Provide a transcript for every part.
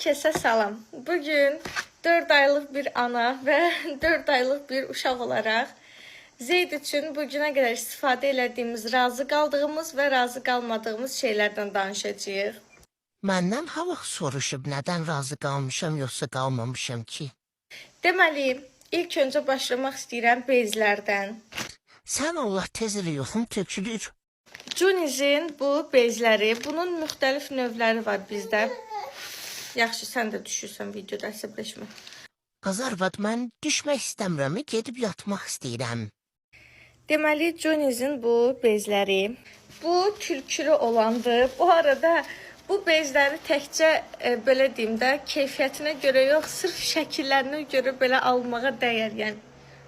Herkese salam. Bugün 4 aylıq bir ana ve 4 aylıq bir uşaq olaraq Zeyd üçün bugüne qədər istifadə etdiyimiz, razı qaldığımız və razı qalmadığımız şeylərdən danışacağıq. Məndən ha vaxt soruşub nədən razı qalmışam yoxsa qalmamışam ki? Deməli, ilk öncə başlamaq istəyirəm bezlərdən. Sən Allah tez elə yoxum tökülür. Junizin bu bezləri, bunun müxtəlif növləri var bizdə. Yaxşı, sən də düşürsən videoda, əsəbləşmə. Azarvad, mən düşmək istəmirəm, gedib yatmaq istəyirəm. Deməli, Junizin bu bezləri, bu tülkülü olandır. Bu arada bu bezləri təkcə belə deyim də, keyfiyyətinə görə yox, sırf şəkillərinə görə belə almağa dəyər. Yəni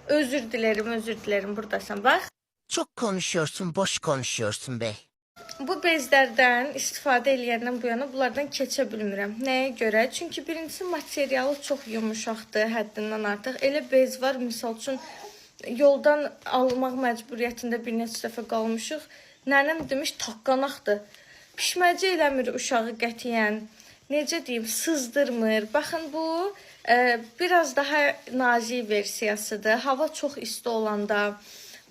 özür dilərim, buradasan. Bax. Çox konuşuyorsun, boş konuşuyorsun bey. Bu bezlərdən istifadə eləyəndən bu yana bunlardan keçə bilmirəm. Nəyə görə? Çünki birincisi materialı çox yumuşaqdır, həddindən artıq. Elə bez var, misal üçün yoldan almaq məcburiyyətində bir neçə dəfə qalmışıq. Nənəm demiş, taqqanaqdır. Pişməcə eləmir uşağı qətiyyən. Necə deyim, sızdırmır. Baxın, bu biraz daha nazik versiyasıdır. Hava çox isti olanda,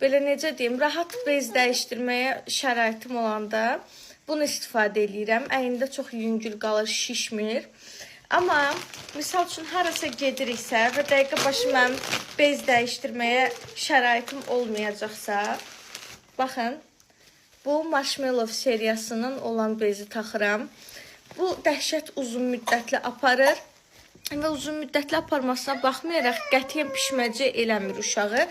belə necə deyim, rahat bez dəyişdirməyə şəraitim olanda bunu istifadə edirəm. Əynində çox yüngül qalır, şişmir. Amma misal üçün harasa gediriksə və dəqiqə başı mənim bez dəyişdirməyə şəraitim olmayacaqsa, baxın, bu Marshmallow seriyasının olan bezi taxıram. Bu dəhşət uzun müddətli aparır və uzun müddətli aparmasına baxmayaraq qətiyyən pişməcə eləmir uşağı.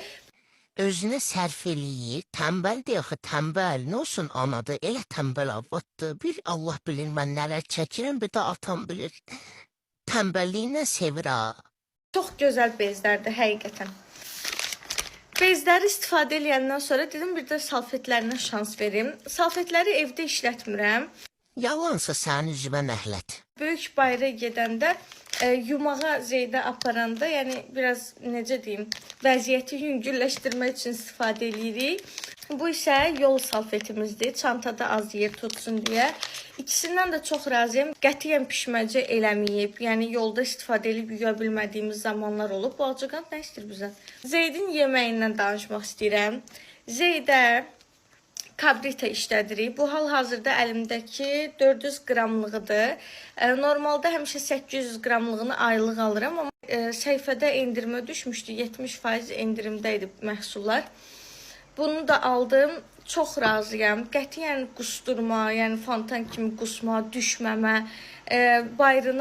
Özünə sərf eləyir, tənbəldir axı, tənbəl. Nə olsun anadır, elə tənbəl avaddır. Bir Allah bilir mən nələr çəkirəm, bir də atam bilir. Tənbəlliyinə sevir ha. Çox gözəl bezlərdir, həqiqətən. Bezləri istifadə edəndən sonra dedim, bir də salfetlərinə şans verim. Salfetləri evdə işlətmirəm. Yalansa sənin üzümə nəhlət. Böyük bayra gedəndə, yumağa Zeydə aparanda, yəni biraz necə deyim, vəziyyəti yüngülləşdirmək üçün istifadə edirik. Bu isə yol salfetimizdir, çantada az yer tutsun deyə. İkisindən də çox razıyam. Qətiyyən pişməcə eləməyib, yəni yolda istifadə edib yuya bilmədiyimiz zamanlar olub. Bu alcaqan nə istəyir bizə? Zeydin yeməyindən danışmaq istəyirəm. Zeydə kabrita işlədirik. Bu hal-hazırda əlimdəki 400 qramlığıdır. Normalda həmişə 800 qramlığını aylıq alıram, amma səhifədə endirimə düşmüşdü. 70% endirimdə idi məhsullar. Bunu da aldım. Çox razıyam. Qətiyyən qusturma, yəni fontan kimi qusma, düşməmə, bayrını